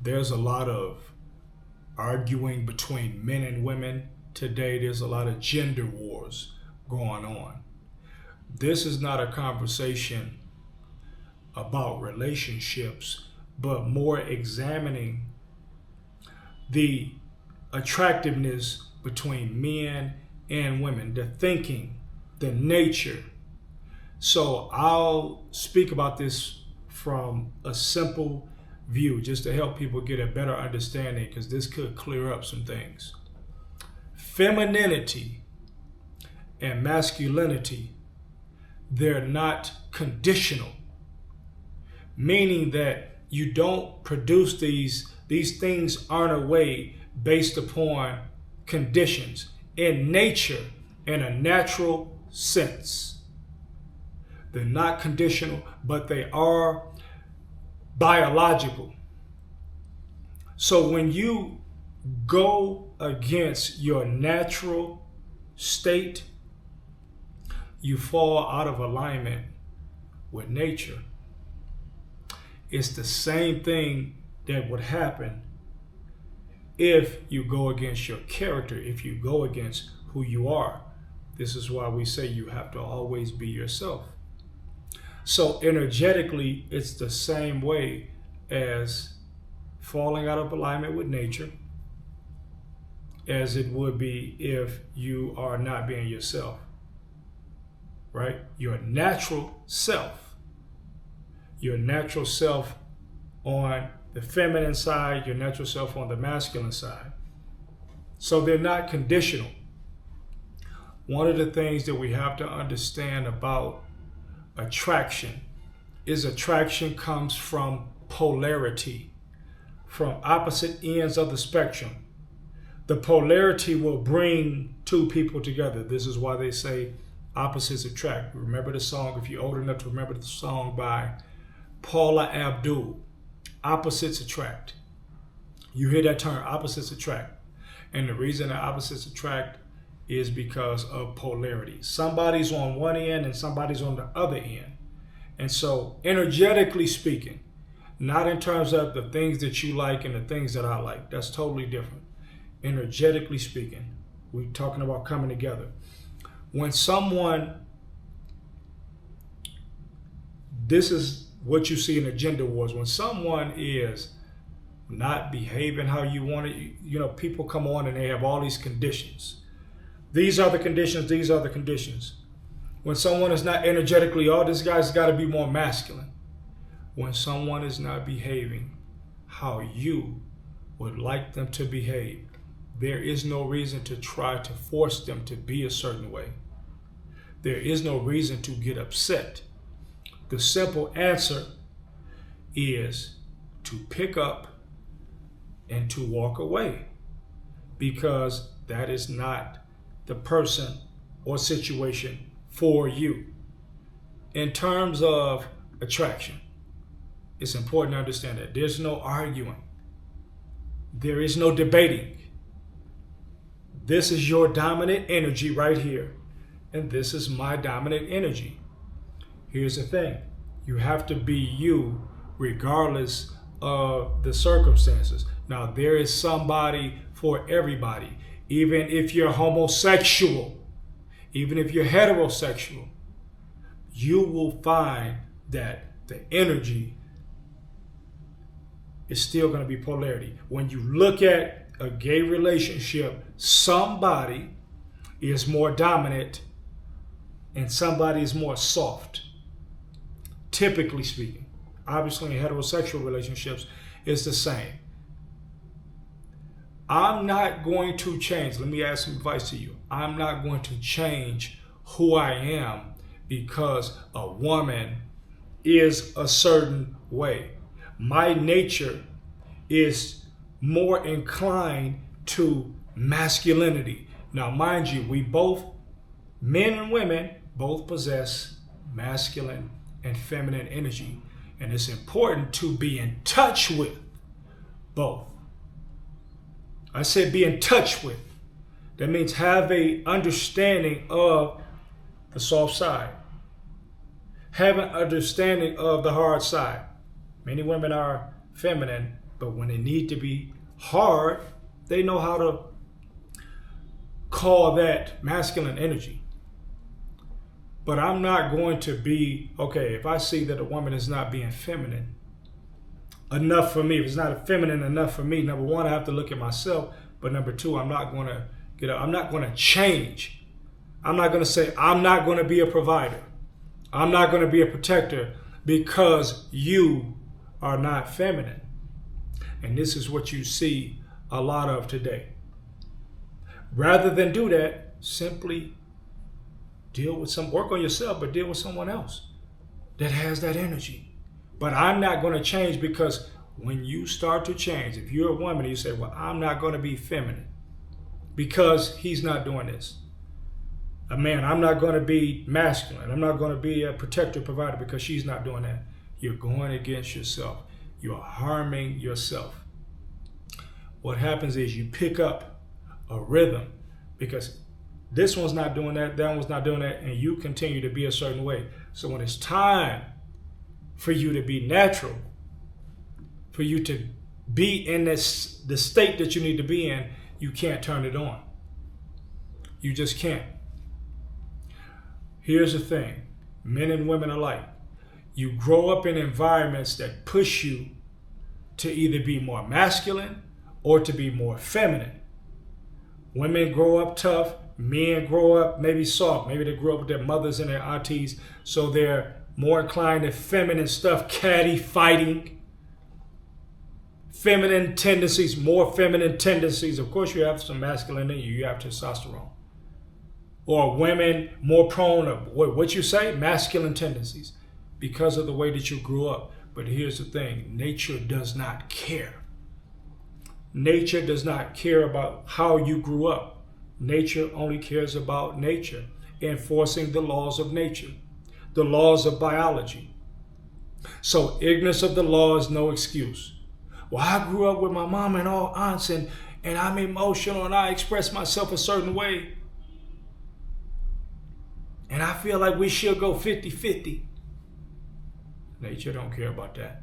There's a lot of arguing between men and women today. There's a lot of gender wars going on. This is not a conversation about relationships, but more examining the attractiveness between men and women, the thinking, the nature. So I'll speak about this from a simple view just to help people get a better understanding, because this could clear up some things. Femininity and masculinity, they're not conditional, meaning that you don't produce these things aren't a way based upon conditions in nature in a natural sense. They're not conditional, but they are biological. So when you go against your natural state, you fall out of alignment with nature. It's the same thing that would happen if you go against your character, if you go against who you are. This is why we say you have to always be yourself. So energetically, it's the same way as falling out of alignment with nature as it would be if you are not being yourself, right? Your natural self on the feminine side, your natural self on the masculine side. So they're not conditional. One of the things that we have to understand about attraction is attraction comes from polarity, from opposite ends of the spectrum. The polarity will bring two people together. This is why they say opposites attract. Remember the song, if you're old enough to remember the song by Paula Abdul, opposites attract. You hear that term, opposites attract. And the reason that opposites attract is because of polarity. Somebody's on one end and somebody's on the other end. And so energetically speaking, not in terms of the things that you like and the things that I like, that's totally different. Energetically speaking, we're talking about coming together. When someone, this is what you see in the gender wars, when someone is not behaving how you want it, people come on and they have all these conditions. These are the conditions, these are the conditions. When someone is not energetically, this guy's got to be more masculine. When someone is not behaving how you would like them to behave, there is no reason to try to force them to be a certain way. There is no reason to get upset. The simple answer is to pick up and to walk away, because that is not the person or situation for you. In terms of attraction, it's important to understand that there's no arguing. There is no debating. This is your dominant energy right here, and this is my dominant energy. Here's the thing. You have to be you regardless of the circumstances. Now, there is somebody for everybody. Even if you're homosexual, even if you're heterosexual, you will find that the energy is still going to be polarity. When you look at a gay relationship, somebody is more dominant and somebody is more soft, typically speaking. Obviously, in heterosexual relationships, it's the same. I'm not going to change. Let me add some advice to you. I'm not going to change who I am because a woman is a certain way. My nature is more inclined to masculinity. Now, mind you, we both, men and women, both possess masculine and feminine energy. And it's important to be in touch with both. I said be in touch with. That means have a understanding of the soft side. Have an understanding of the hard side. Many women are feminine, But when they need to be hard, they know how to call that masculine energy. But I'm not going to be, okay, if I see that a woman is not being feminine enough for me, if it's not feminine enough for me, number one, I have to look at myself. But number two, I'm not going to get up. I'm not going to change. I'm not going to say, I'm not going to be a provider. I'm not going to be a protector because you are not feminine. And this is what you see a lot of today. Rather than do that, simply work on yourself, but deal with someone else that has that energy. But I'm not going to change, because when you start to change, if you're a woman and you say, well, I'm not going to be feminine because he's not doing this. A man, I'm not going to be masculine. I'm not going to be a protector, provider because she's not doing that. You're going against yourself. You're harming yourself. What happens is you pick up a rhythm because this one's not doing that, that one's not doing that, and you continue to be a certain way. So when it's time for you to be natural, for you to be in the state that you need to be in, you can't turn it on. You just can't. Here's the thing, men and women alike. You grow up in environments that push you to either be more masculine or to be more feminine. Women grow up tough, men grow up maybe soft. Maybe they grew up with their mothers and their aunties, so they're more inclined to feminine stuff, catty, fighting, feminine tendencies, more feminine tendencies. Of course, you have some masculine in you. You have testosterone. Or women more prone to what you say, masculine tendencies, because of the way that you grew up. But here's the thing, nature does not care. Nature does not care about how you grew up. Nature only cares about nature, enforcing the laws of nature, the laws of biology. So ignorance of the law is no excuse. Well, I grew up with my mom and all aunts, and I'm emotional and I express myself a certain way. And I feel like we should go 50-50. Nature don't care about that.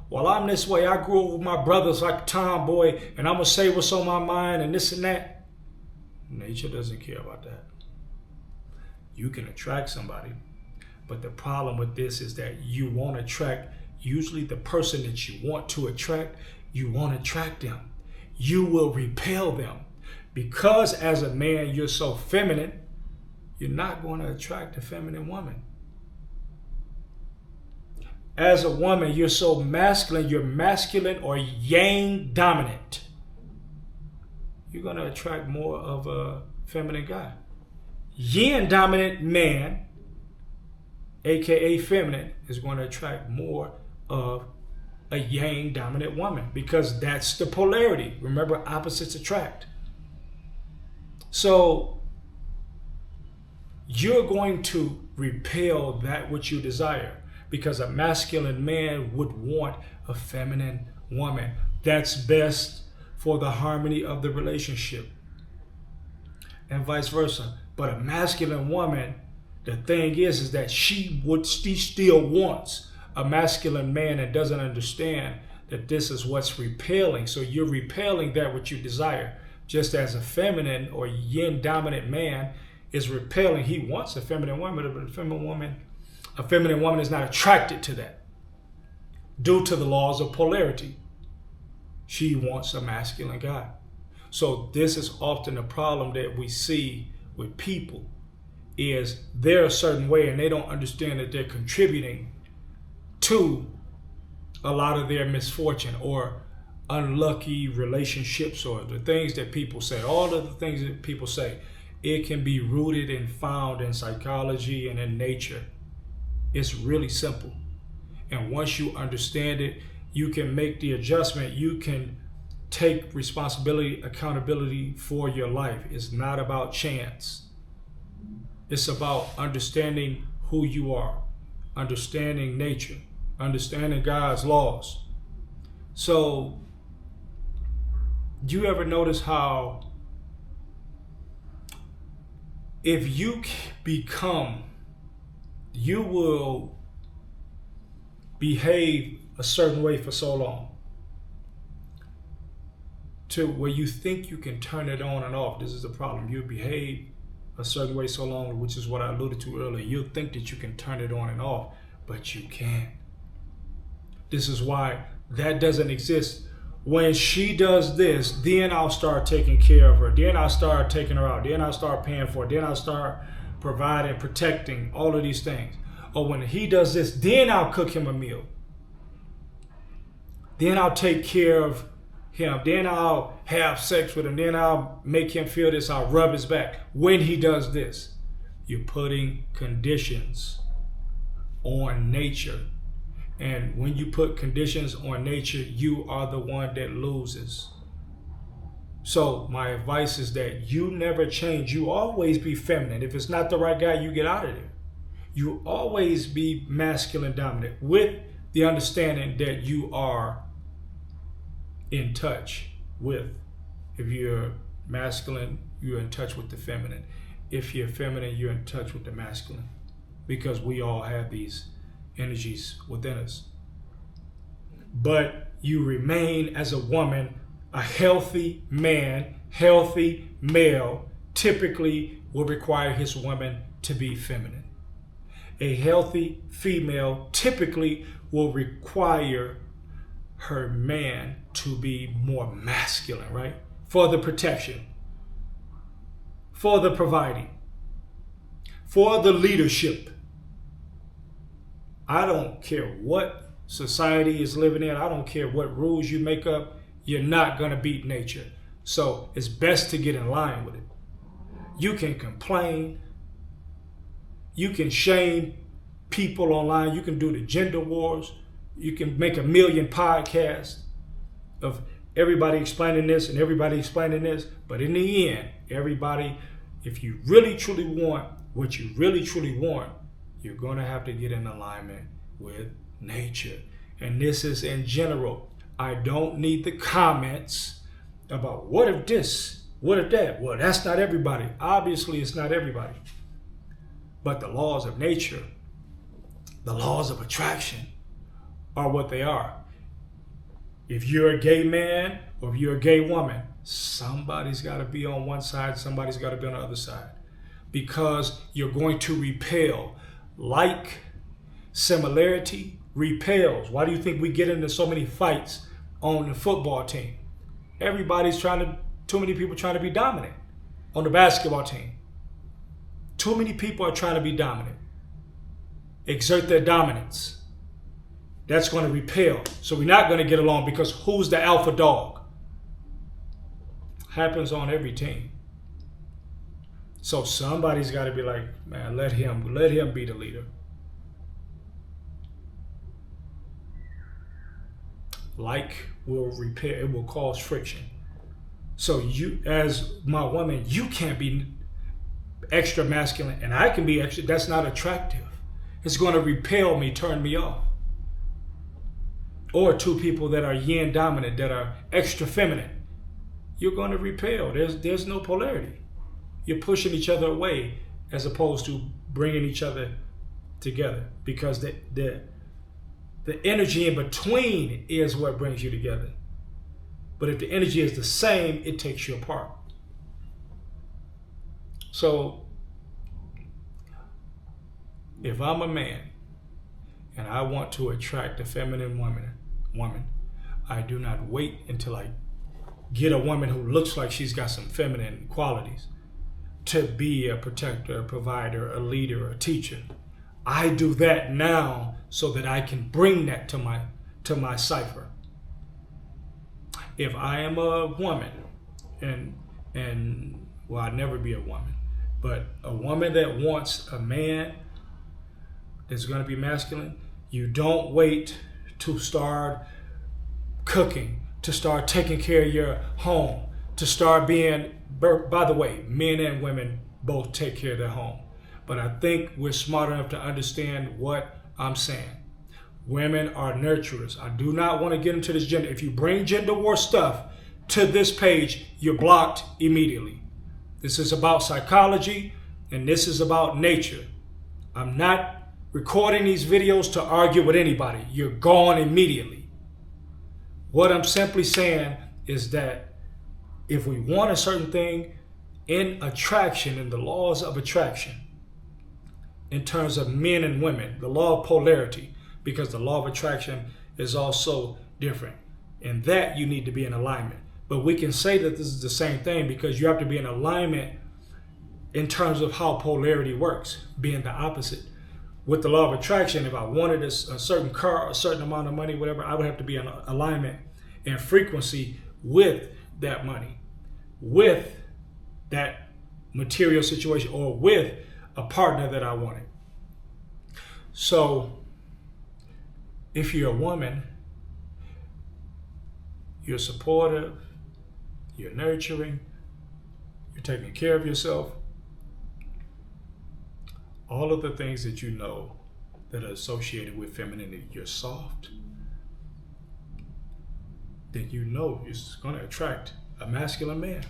Well, I'm this way. I grew up with my brothers like a tomboy, and I'm going to say what's on my mind and this and that. Nature doesn't care about that. You can attract somebody, but the problem with this is that you won't attract usually the person that you want to attract. You won't attract them. You will repel them, because as a man, you're so feminine, you're not going to attract a feminine woman. As a woman, you're so masculine, you're masculine or yang dominant. You're going to attract more of a feminine guy. Yin dominant man, aka feminine, is going to attract more of a yang dominant woman, because that's the polarity. Remember, opposites attract. So you're going to repel that which you desire, because a masculine man would want a feminine woman. That's best for the harmony of the relationship, and vice versa. But a masculine woman, the thing is that she still wants a masculine man and doesn't understand that this is what's repelling. So you're repelling that which you desire, just as a feminine or yin dominant man is repelling. He wants a feminine woman, but a feminine woman is not attracted to that due to the laws of polarity. She wants a masculine guy. So this is often a problem that we see with people, is they're a certain way and they don't understand that they're contributing to a lot of their misfortune or unlucky relationships, or the things that people say. All of the things that people say, it can be rooted and found in psychology and in nature. It's really simple. And once you understand it, you can make the adjustment. You can take responsibility, accountability for your life. It's not about chance. It's about understanding who you are, understanding nature, understanding God's laws. So, do you ever notice how if you become, you will behave a certain way for so long, to where you think you can turn it on and off. This is the problem. You behave a certain way so long, which is what I alluded to earlier. You'll think that you can turn it on and off, but you can't. This is why that doesn't exist. When she does this, then I'll start taking care of her. Then I'll start taking her out. Then I'll start paying for her. Then I'll start providing, protecting, all of these things. Or when he does this, then I'll cook him a meal. Then I'll take care of him. Then I'll have sex with him. Then I'll make him feel this. I'll rub his back. When he does this, you're putting conditions on nature. And when you put conditions on nature, you are the one that loses. So my advice is that you never change. You always be feminine. If it's not the right guy, you get out of there. You always be masculine dominant with the understanding that you are in touch with. If you're masculine, you're in touch with the feminine. If you're feminine, you're in touch with the masculine. Because we all have these energies within us. But you remain as a woman, a healthy man, healthy male, typically will require his woman to be feminine. A healthy female typically will require her man to be more masculine, right? For the protection, for the providing, for the leadership. I don't care what society is living in. I don't care what rules you make up. You're not going to beat nature. So it's best to get in line with it. You can complain. You can shame people online. You can do the gender wars. You can make 1 million podcasts of everybody explaining this and everybody explaining this. But in the end, everybody, if you really truly want what you really truly want, you're going to have to get in alignment with nature. And this is in general. I don't need the comments about what if this, what if that. Well, that's not everybody. Obviously, it's not everybody. But the laws of nature, the laws of attraction are what they are. If you're a gay man or if you're a gay woman, somebody's got to be on one side, somebody's got to be on the other side. Because you're going to repel. Like similarity repels. Why do you think we get into so many fights on the football team? Too many people trying to be dominant. On the basketball team, too many people are trying to be dominant. Exert their dominance. That's going to repel. So we're not going to get along because who's the alpha dog? Happens on every team. So somebody's got to be like, man, let him be the leader. Like will repair, it will cause friction. So you, as my woman, you can't be extra masculine and I can be extra. That's not attractive. It's going to repel me, turn me off. Or two people that are yin dominant, that are extra feminine. You're going to repel. There's no polarity. You're pushing each other away as opposed to bringing each other together, because the energy in between is what brings you together. But if the energy is the same, it takes you apart. So if I'm a man and I want to attract a feminine woman, I do not wait until I get a woman who looks like she's got some feminine qualities to be a protector, a provider, a leader, a teacher. I do that now so that I can bring that to my cipher. If I am a woman, and well, I'd never be a woman, but a woman that wants a man that's going to be masculine, you don't wait to start cooking, to start taking care of your home, to start being, by the way, men and women both take care of their home. But I think we're smart enough to understand what I'm saying. Women are nurturers. I do not want to get into this gender. If you bring gender war stuff to this page, you're blocked immediately. This is about psychology and this is about nature. I'm not recording these videos to argue with anybody. You're gone immediately. What I'm simply saying is that if we want a certain thing in attraction, in the laws of attraction, in terms of men and women, the law of polarity, because the law of attraction is also different. In that, you need to be in alignment. But we can say that this is the same thing because you have to be in alignment in terms of how polarity works, being the opposite. With the law of attraction, if I wanted a certain car, a certain amount of money, whatever, I would have to be in alignment and frequency with that money, with that material situation, or with a partner that I wanted. So if you're a woman, you're supportive, you're nurturing, you're taking care of yourself, all of the things that you know that are associated with femininity, you're soft, then you know you're going to attract a masculine man.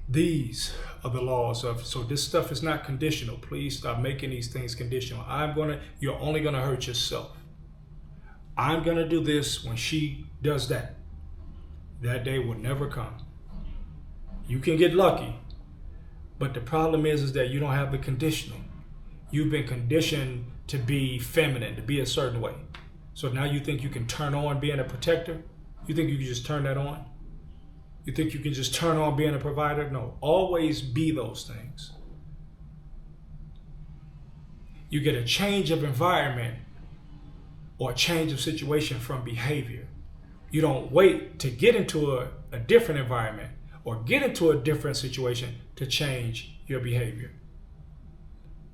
These are the laws of, so this stuff is not conditional. Please stop making these things conditional. You're only going to hurt yourself. I'm going to do this when she does that. That day will never come. You can get lucky, but the problem is that you don't have the conditional. You've been conditioned to be feminine, to be a certain way. So now you think you can turn on being a protector? You think you can just turn that on? You think you can just turn on being a provider? No, always be those things. You get a change of environment or a change of situation from behavior. You don't wait to get into a different environment or get into a different situation to change your behavior,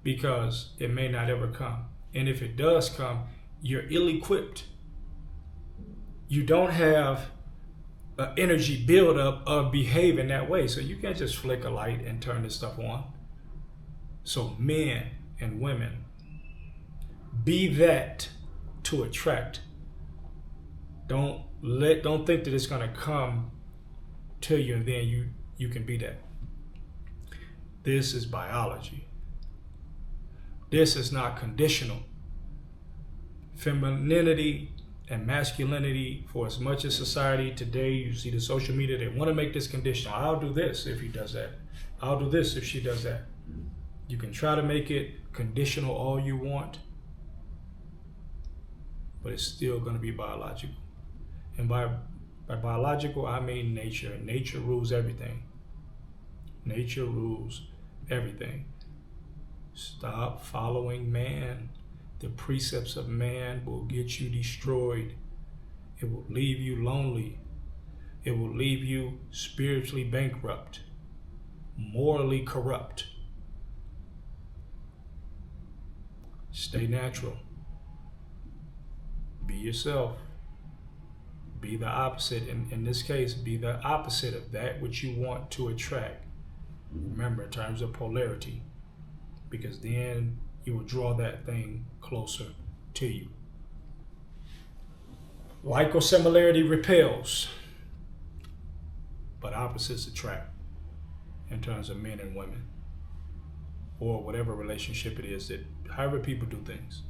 because it may not ever come. And if it does come, you're ill-equipped. You don't have an energy buildup of behaving that way. So you can't just flick a light and turn this stuff on. So men and women, be that to attract. Don't think that it's going to come to you and then you can be that. This is biology. This is not conditional. Femininity and masculinity, for as much as society today, you see the social media, they want to make this conditional. I'll do this if he does that. I'll do this if she does that. You can try to make it conditional all you want, but it's still going to be biological. And by biological, I mean nature. Nature rules everything. Nature rules everything. Stop following man. The precepts of man will get you destroyed. It will leave you lonely. It will leave you spiritually bankrupt, morally corrupt. Stay natural. Be yourself. Be the opposite. In this case, be the opposite of that which you want to attract. Remember, in terms of polarity, because then you will draw that thing closer to you. Like or similarity repels, but opposites attract in terms of men and women, or whatever relationship it is, that however people do things.